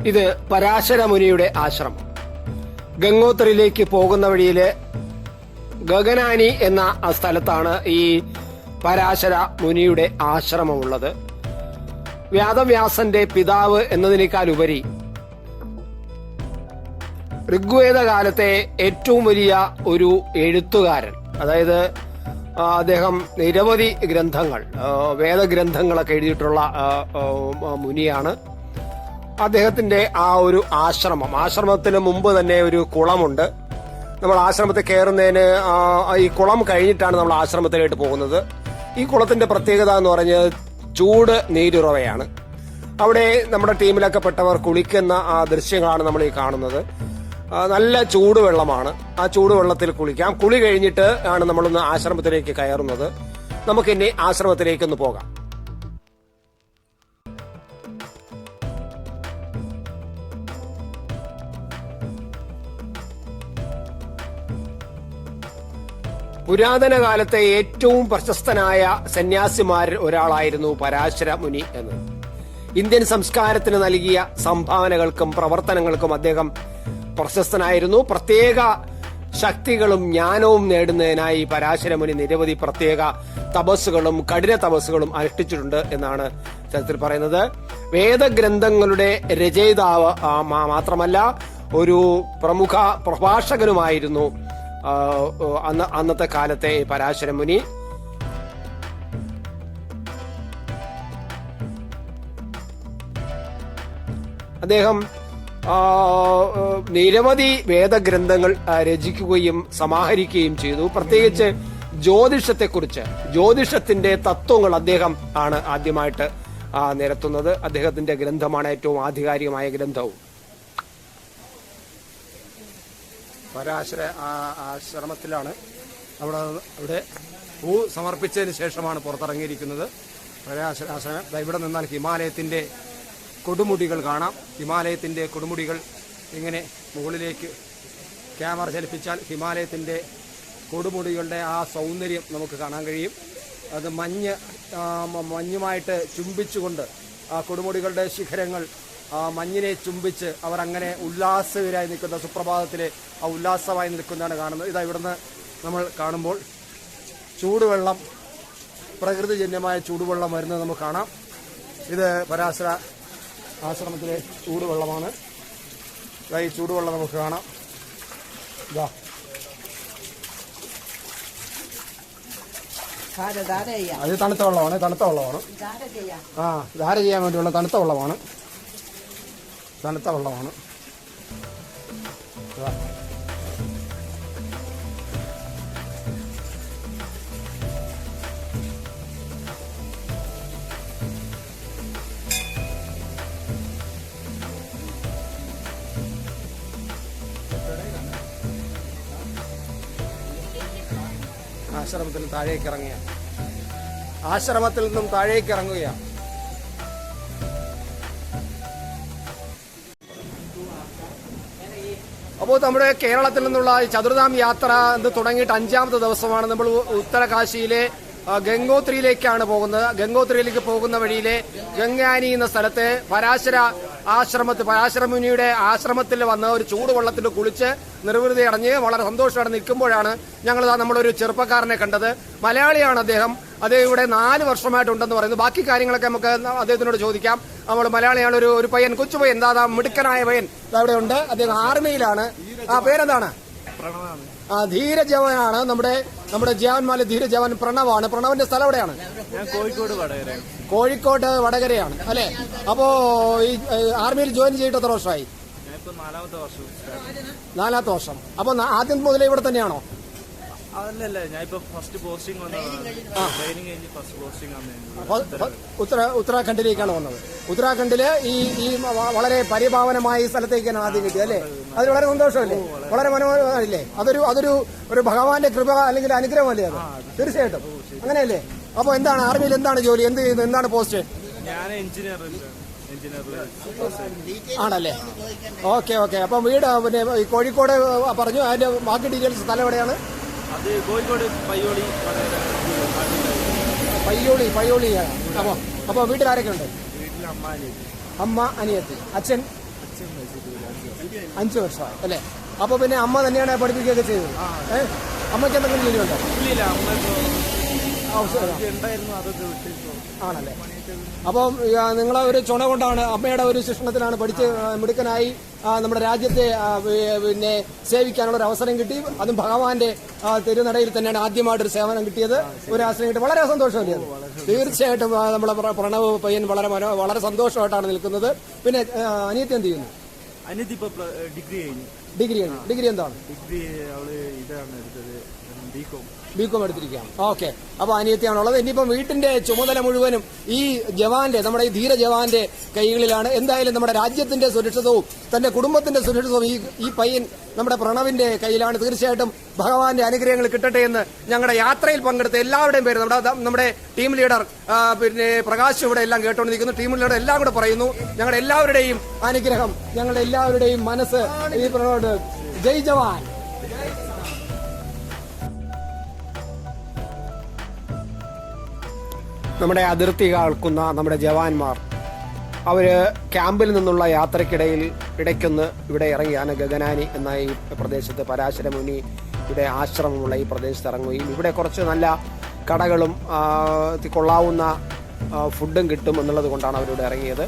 ഇത് പരാശര മുനിയുടെ ആശ്രമം. ഗംഗോത്രിയിലേക്ക് പോകുന്ന വഴിയില് ഗഗനാനി എന്ന സ്ഥലത്താണ് ഈ പരാശര മുനിയുടെ ആശ്രമമുള്ളത്. വ്യാസന്റെ പിതാവ് എന്നതിനേക്കാൾ ഉപരി ഋഗ്വേദ കാലത്തെ ഏറ്റവും വലിയ ഒരു എഴുത്തുകാരൻ, അതായത് അദ്ദേഹം നിരവധി ഗ്രന്ഥങ്ങൾ, വേദഗ്രന്ഥങ്ങളൊക്കെ എഴുതിയിട്ടുള്ള മുനിയാണ്. അദ്ദേഹത്തിന്റെ ആ ഒരു ആശ്രമത്തിന് മുമ്പ് തന്നെ ഒരു കുളമുണ്ട്. നമ്മൾ ആശ്രമത്തിൽ കയറുന്നതിന് ഈ കുളം കഴിഞ്ഞിട്ടാണ് നമ്മൾ ആശ്രമത്തിലേക്ക് പോകുന്നത്. ഈ കുളത്തിന്റെ പ്രത്യേകത എന്ന് പറഞ്ഞാൽ ചൂട് നീരുറവയാണ്. അവിടെ നമ്മുടെ ടീമിലൊക്കെ പെട്ടവർ കുളിക്കുന്ന ആ ദൃശ്യങ്ങളാണ് നമ്മൾ ഈ കാണുന്നത്. നല്ല ചൂടുവെള്ളമാണ്. ആ ചൂടുവെള്ളത്തിൽ കുളിക്കാം. കുളി കഴിഞ്ഞിട്ട് ആണ് നമ്മളൊന്ന് ആശ്രമത്തിലേക്ക് കയറുന്നത്. നമുക്കിനി ആശ്രമത്തിലേക്കൊന്ന് പോകാം. പുരാതന കാലത്തെ ഏറ്റവും പ്രശസ്തനായ സന്യാസിമാരിൽ ഒരാളായിരുന്നു പരാശര മുനി എന്ന്. ഇന്ത്യൻ സംസ്കാരത്തിന് നൽകിയ സംഭാവനകൾക്കും പ്രവർത്തനങ്ങൾക്കും അദ്ദേഹം പ്രശസ്തനായിരുന്നു. പ്രത്യേക ശക്തികളും ജ്ഞാനവും നേടുന്നതിനായി പരാശരമുനി നിരവധി പ്രത്യേക തപസ്സുകളും കഠിന തപസ്സുകളും അനുഷ്ഠിച്ചിട്ടുണ്ട് എന്നാണ് ചരിത്രത്തിൽ പറയുന്നത്. വേദഗ്രന്ഥങ്ങളുടെ രചയിതാവ് മാത്രമല്ല, ഒരു പ്രമുഖ പ്രഭാഷകനുമായിരുന്നു അന്നത്തെ കാലത്തെ പരാശരമുനി. അദ്ദേഹം നിരവധി വേദഗ്രന്ഥങ്ങൾ രചിക്കുകയും സമാഹരിക്കുകയും ചെയ്തു. പ്രത്യേകിച്ച് ജ്യോതിഷത്തെക്കുറിച്ച്, ജ്യോതിഷത്തിന്റെ തത്വങ്ങൾ അദ്ദേഹം ആണ് ആദ്യമായിട്ട് നിരത്തുന്നത്. അദ്ദേഹത്തിന്റെ ഗ്രന്ഥമാണ് ഏറ്റവും ആധികാരികമായ ഗ്രന്ഥവും. പരാശര ആശ്രമത്തിലാണ് അവിടെ പൂ സമർപ്പിച്ചതിന് ശേഷമാണ് പുറത്തിറങ്ങിയിരിക്കുന്നത്. പരാശര ആശ്രമം ഇവിടെ നിന്നാൽ ഹിമാലയത്തിന്റെ കൊടുമുടികൾ കാണാം. ഹിമാലയത്തിന്റെ കൊടുമുടികൾ ഇങ്ങനെ മുകളിലേക്ക് ക്യാമറ ചലിപ്പിച്ചാൽ ഹിമാലയത്തിന്റെ കൊടുമുടികളുടെ ആ സൗന്ദര്യം നമുക്ക് കാണാൻ കഴിയും. അത് മഞ്ഞുമായിട്ട് ചുംബിച്ചുകൊണ്ട് ആ കൊടുമുടികളുടെ ശിഖരങ്ങൾ മഞ്ഞിനെ ചുംബിച്ച് അവർ അങ്ങനെ ഉല്ലാസകരായി നിൽക്കുന്ന സുപ്രഭാതത്തിലെ ആ ഉല്ലാസമായി നിൽക്കുന്നതാണ് കാണുന്നത്. ഇതാ ഇവിടുന്ന് നമ്മൾ കാണുമ്പോൾ ചൂടുവെള്ളം, പ്രകൃതിജന്യമായ ചൂടുവെള്ളം വരുന്നത് നമുക്ക് കാണാം. ഇത് പരാശര ആശ്രമത്തിലെ ചൂടുവെള്ളമാണ്. ഈ ചൂടുവെള്ളം നമുക്ക് കാണാം. ഇതാ അത് തണുത്ത വെള്ളമാണ്. ധാര ചെയ്യാൻ വേണ്ടിയുള്ള തണുത്ത വെള്ളമാണ്. ആശ്രമത്തിൽ നിന്നും താഴേക്ക് ഇറങ്ങുകയാണ്. അപ്പോൾ നമ്മുടെ കേരളത്തിൽ നിന്നുള്ള ചതുർധാം യാത്ര തുടങ്ങിയിട്ട് 5ാമത്തെ ദിവസമാണ്. നമ്മൾ ഉത്തരകാശിയിലെ ഗംഗോത്രിയിലേക്കാണ് പോകുന്നത്. ഗംഗോത്രിയിലേക്ക് പോകുന്ന വഴിയിലെ ഗംഗാനി എന്ന സ്ഥലത്ത് പരാശരമുനിയുടെ ആശ്രമത്തിൽ വന്ന് ഒരു ചൂടുവെള്ളത്തിൽ കുളിച്ച് നിർവൃതി അടഞ്ഞ് വളരെ സന്തോഷത്തോടെ നിൽക്കുമ്പോഴാണ് ഞങ്ങൾ നമ്മളൊരു ചെറുപ്പക്കാരനെ കണ്ടത്. മലയാളിയാണ് അദ്ദേഹം. ഇവിടെ 4 വർഷമായിട്ടുണ്ടെന്ന് പറയുന്നു. ബാക്കി കാര്യങ്ങളൊക്കെ നമുക്ക് അദ്ദേഹത്തിനോട് ചോദിക്കാം. നമ്മൾ മലയാളിയാണ്. ഒരു പയ്യൻ, കൊച്ചു പയ്യൻ, മിടുക്കനായ പയ്യൻ അവിടെ ഉണ്ട്. അദ്ദേഹം ആർമിയിലാണ്. പേരെന്താണ്? ധീരജവാനാണ്. നമ്മുടെ ജവാന്മാരിലെ ധീരജവാൻ പ്രണവാണ്. പ്രണവിന്റെ സ്ഥലം എവിടെയാണ്? കോഴിക്കോട് വടകരയാണ് അല്ലെ? അപ്പോ ഈ ആർമിയിൽ ജോയിൻ ചെയ്തിട്ട് എത്ര വർഷമായി? 4ാമത്തെ വർഷം. അപ്പൊ ആദ്യം മുതലേ ഇവിടെ തന്നെയാണോ? അല്ലല്ല, ഞാൻ ഇപ്പൊ ഫസ്റ്റ് പോസ്റ്റിംഗ് ഉത്തരാഖണ്ഡിലേക്കാണ് വന്നത്. ഉത്തരാഖണ്ഡില് ഈ വളരെ പരിപാവനമായ സ്ഥലത്തേക്കാണ് ആദ്യം കിട്ടിയത് അല്ലേ? അത് വളരെ സന്തോഷമല്ലേ? വളരെ മനോഹരമല്ലേ? അതൊരു ഭഗവാന്റെ കൃപ അല്ലെങ്കിൽ അനുഗ്രഹമല്ലേ അത്? തീർച്ചയായിട്ടും അങ്ങനെയല്ലേ? അപ്പൊ എന്താണ് ആർമിയിൽ എന്താണ് ജോലി? എന്ത് ചെയ്യുന്നു? എന്താണ് പോസ്റ്റ്? ഞാൻ എഞ്ചിനീയർ ആണല്ലേ? ഓക്കെ. അപ്പൊ വീട് പിന്നെ കോഴിക്കോട് പറഞ്ഞു. അതിന്റെ ബാക്കി ഡീറ്റെയിൽസ് സ്ഥലം എവിടെയാണ്? കോഴിക്കോട് പയ്യോളിയാണ്. അപ്പൊ വീട്ടിൽ ആരൊക്കെ ഉണ്ട്? വീട്ടിൽ അമ്മ, അനിയത്തി, അച്ഛൻ? 5 വർഷമായി അല്ലേ? അപ്പോൾ പിന്നെ അമ്മ തന്നെയാണ് പഠിപ്പിക്കുകയൊക്കെ ചെയ്തത്. അമ്മയ്ക്ക് എന്തെങ്കിലും ജോലിയുണ്ടോ? ഇല്ല, അമ്മ അവസരം ഉണ്ടായിരുന്നു, അതൊക്കെ വിട്ടിരുന്നു. ആണല്ലേ? അപ്പം നിങ്ങളെ ഒരു ചുണ കൊണ്ടാണ്, അമ്മയുടെ ഒരു ശിക്ഷണത്തിലാണ് പഠിച്ച് മിടുക്കനായി നമ്മുടെ രാജ്യത്തെ പിന്നെ സേവിക്കാനുള്ള ഒരു അവസരം കിട്ടി. അതും ഭഗവാന്റെ തിരുനടയിൽ തന്നെയാണ് ആദ്യമായിട്ടൊരു സേവനം കിട്ടിയത്, ഒരു അവസരം കിട്ടി. വളരെ സന്തോഷമല്ലേ അത്? തീർച്ചയായിട്ടും നമ്മുടെ പ്രണവ് പയ്യൻ വളരെ സന്തോഷമായിട്ടാണ് നിൽക്കുന്നത്. പിന്നെ അനിയത്തി എന്ത് ചെയ്യുന്നു? അനിയത്തി ഇപ്പൊ ഡിഗ്രി കഴിഞ്ഞു. ഡിഗ്രി എന്താണ്? ഡിഗ്രി അവള് ഇതാണ് എടുത്തത്, ബികോം എടുത്തിരിക്കുകയാണ്. ഓക്കെ. അപ്പൊ അനിയത്തിയാണുള്ളത്. ഇനിയിപ്പം വീട്ടിന്റെ ചുമതല മുഴുവനും ഈ ജവാന്റെ, നമ്മുടെ ഈ ധീര ജവാന്റെ കൈകളിലാണ്. എന്തായാലും നമ്മുടെ രാജ്യത്തിന്റെ സുരക്ഷിതവും തന്റെ കുടുംബത്തിന്റെ സുരക്ഷിതവും ഈ പയ്യൻ നമ്മുടെ പ്രണവിന്റെ കയ്യിലാണ്. തീർച്ചയായിട്ടും ഭഗവാന്റെ അനുഗ്രഹങ്ങൾ കിട്ടട്ടെ എന്ന് ഞങ്ങളുടെ യാത്രയിൽ പങ്കെടുത്ത എല്ലാവരുടെയും പേര്, നമ്മുടെ ടീം ലീഡർ പിന്നെ പ്രകാശ് ഇവിടെ എല്ലാം കേട്ടുകൊണ്ടിരിക്കുന്നു. ടീം ലീഡർ എല്ലാം കൂടെ പറയുന്നു. ഞങ്ങളുടെ എല്ലാവരുടെയും അനുഗ്രഹം, ഞങ്ങളുടെ എല്ലാവരുടെയും മനസ്സ് ഈ പ്രണവോട്. ജയ് ജവാൻ. നമ്മുടെ അതിർത്തി കാക്കുന്ന നമ്മുടെ ജവാന്മാർ, അവര് ക്യാമ്പിൽ നിന്നുള്ള യാത്രക്കിടയിൽ ഇടയ്ക്കൊന്ന് ഇവിടെ ഇറങ്ങിയാണ് ഗഗനാനി എന്ന ഈ പ്രദേശത്ത്, പരാശര മുനിയുടെ ആശ്രമമുള്ള ഈ പ്രദേശത്ത് ഇറങ്ങുകയും ഇവിടെ കുറച്ച് നല്ല കടകളും കൊള്ളാവുന്ന ഫുഡും കിട്ടും എന്നുള്ളത് കൊണ്ടാണ് അവരിവിടെ ഇറങ്ങിയത്.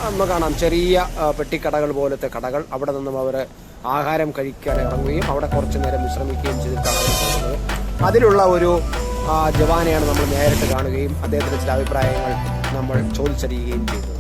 നമ്മൾ കാണാം ചെറിയ പെട്ടിക്കടകൾ പോലത്തെ കടകൾ. അവിടെ നിന്നും അവർ ആഹാരം കഴിക്കാൻ ഇറങ്ങുകയും അവിടെ കുറച്ച് നേരം വിശ്രമിക്കുകയും ചെയ്തിട്ടാണ് അവർ പോകുന്നത്. അതിലുള്ള ഒരു ജവാനെയാണ് നമ്മൾ നേരിട്ട് കാണുകയും അദ്ദേഹത്തിന്റെ ചില അഭിപ്രായങ്ങൾ നമ്മൾ ചോദിച്ചറിയുകയും ചെയ്തത്.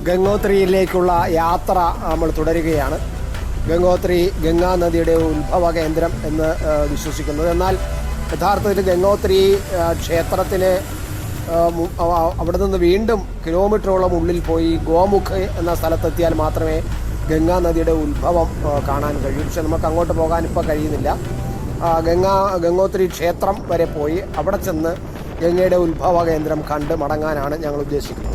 ഗംഗോത്രിയിലേക്കുള്ള യാത്ര നമ്മൾ തുടരുകയാണ്. ഗംഗോത്രി ഗംഗാ നദിയുടെ ഉത്ഭവ കേന്ദ്രം എന്ന് വിശ്വസിക്കുന്നത്. എന്നാൽ യഥാർത്ഥത്തിൽ ഗംഗോത്രി ക്ഷേത്രത്തിന് അവിടെ നിന്ന് വീണ്ടും കിലോമീറ്ററോളം ഉള്ളിൽ പോയി ഗോമുഖ് എന്ന സ്ഥലത്തെത്തിയാൽ മാത്രമേ ഗംഗാ നദിയുടെ ഉത്ഭവം കാണാൻ കഴിയൂ. പക്ഷെ നമുക്ക് അങ്ങോട്ട് പോകാൻ ഇപ്പോൾ കഴിയുന്നില്ല. ഗംഗോത്രി ക്ഷേത്രം വരെ പോയി അവിടെ ചെന്ന് ഗംഗയുടെ ഉത്ഭവ കേന്ദ്രം കണ്ട് മടങ്ങാനാണ് ഞങ്ങൾ ഉദ്ദേശിക്കുന്നത്.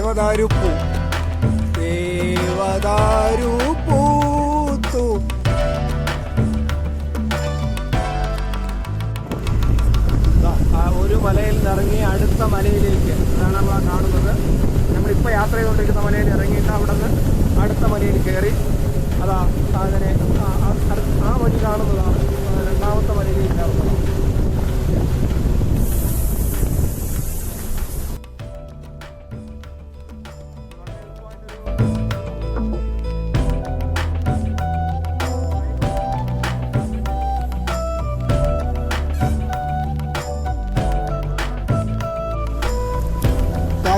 ദേവദാരു പൂത്തു. ഒരു മലയിൽ ഇറങ്ങി അടുത്ത മലയിലേക്ക്, അതാണ് നമ്മൾ കാണുന്നത്. നമ്മളിപ്പോൾ യാത്ര ചെയ്തുകൊണ്ടിരിക്കുന്ന മലയിൽ ഇറങ്ങിയിട്ട് അവിടെ നിന്ന് അടുത്ത മലയിൽ കയറി അതാ അങ്ങനെ ആ വഴി കാണുന്നതാണ് രണ്ടാമത്തെ മലയിലേക്ക് കയറുന്നത്.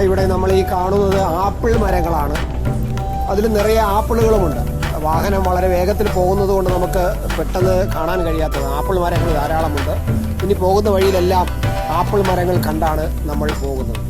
ഇവിടെ നമ്മൾ ഈ കാണുന്നത് ആപ്പിൾ മരങ്ങളാണ്. അതിൽ നിറയെ ആപ്പിളുകളുമുണ്ട്. വാഹനം വളരെ വേഗത്തിൽ പോകുന്നത് കൊണ്ട് നമുക്ക് പെട്ടെന്ന് കാണാൻ കഴിയാത്തത്. ആപ്പിൾ മരങ്ങൾ ധാരാളമുണ്ട്. ഇനി പോകുന്ന വഴിയിലെല്ലാം ആപ്പിൾ മരങ്ങൾ കണ്ടാണ് നമ്മൾ പോകുന്നത്.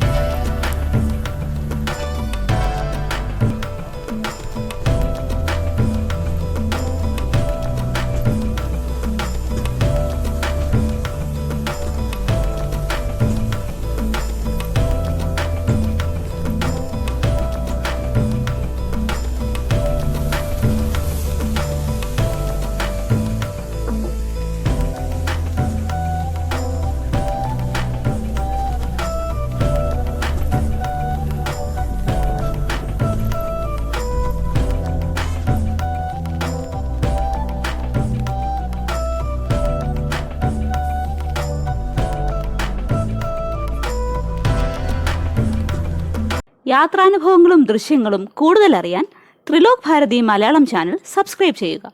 യാത്രാനുഭവങ്ങളും ദൃശ്യങ്ങളും കൂടുതൽ അറിയാൻ ത്രിലോക് ഭാരതി മലയാളം ചാനൽ സബ്സ്ക്രൈബ് ചെയ്യുക.